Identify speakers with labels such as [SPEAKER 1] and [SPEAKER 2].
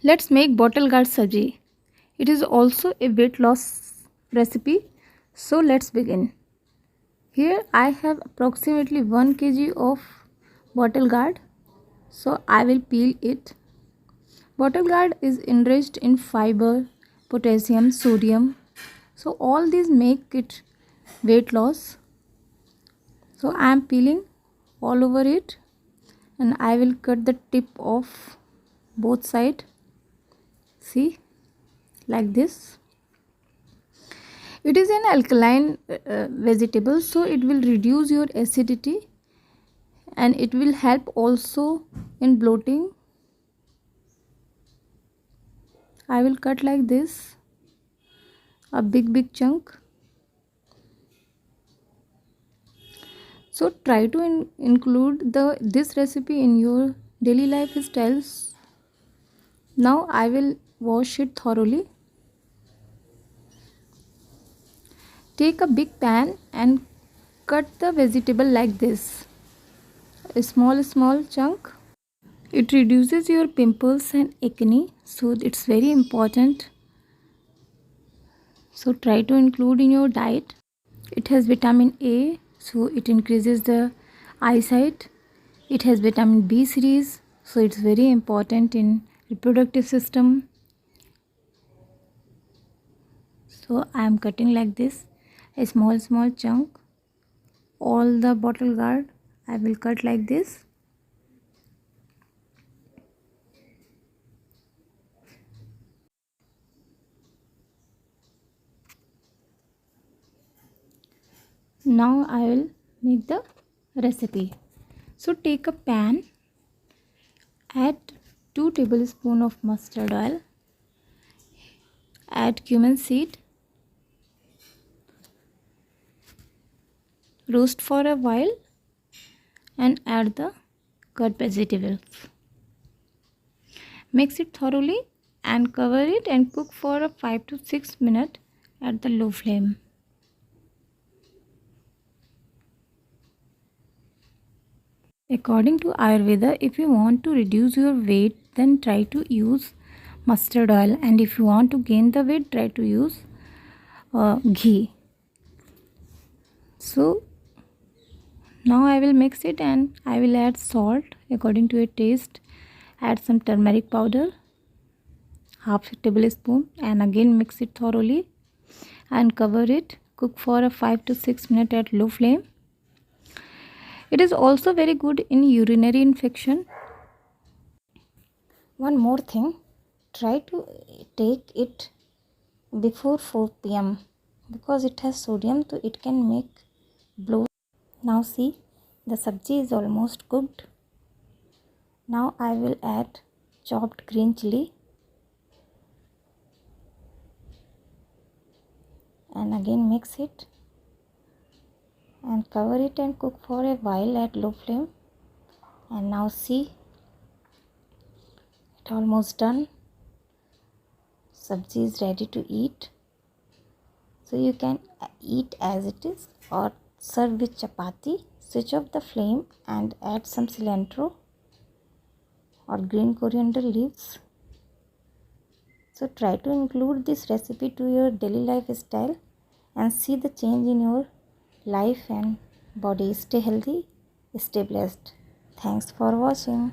[SPEAKER 1] Let's make bottle gourd sabji. It is also a weight loss recipe. So let's begin. Here I have approximately 1 kg of bottle gourd. So I will peel it. Bottle gourd is enriched in fiber, potassium, sodium. So all these make it weight loss. So I am peeling all over it, and I will cut the tip of both sides. See, like this. It is an alkaline vegetable, so it will reduce your acidity and it will help also in bloating. I will cut like this, a big chunk. So try to include this recipe in your daily lifestyles. Now I will wash it thoroughly. Take a big pan and cut the vegetable like this, a small chunk. It reduces your pimples and acne, so it's very important. So try to include in your diet. It has vitamin A, so it increases the eyesight. It has vitamin B series, so it's very important in reproductive system. So I am cutting like this, a small chunk. All the bottle gourd I will cut like this. Now I will make the recipe. So take a pan, add 2 tablespoons of mustard oil, add cumin seed, roast for a while, and add the cut vegetables. Mix it thoroughly and cover it and cook for 5 to 6 minutes at the low flame. According to Ayurveda, if you want to reduce your weight, then try to use mustard oil, and if you want to gain the weight, try to use ghee. So now I will mix it and I will add salt according to your taste. Add some turmeric powder, half a tablespoon, and again mix it thoroughly and cover it. Cook for 5 to 6 minutes at low flame. It is also very good in urinary infection. One more thing, try to take it before 4 p.m. because it has sodium, so it can make bloat. Now see, the sabji is almost cooked. Now I will add chopped green chili and again mix it and cover it and cook for a while at low flame. And now see, it almost done. Sabji is ready to eat. So you can eat as it is or serve with chapati. Switch off the flame and add some cilantro or green coriander leaves. So try to include this recipe to your daily lifestyle and see the change in your life and body. Stay healthy, stay blessed. Thanks for watching.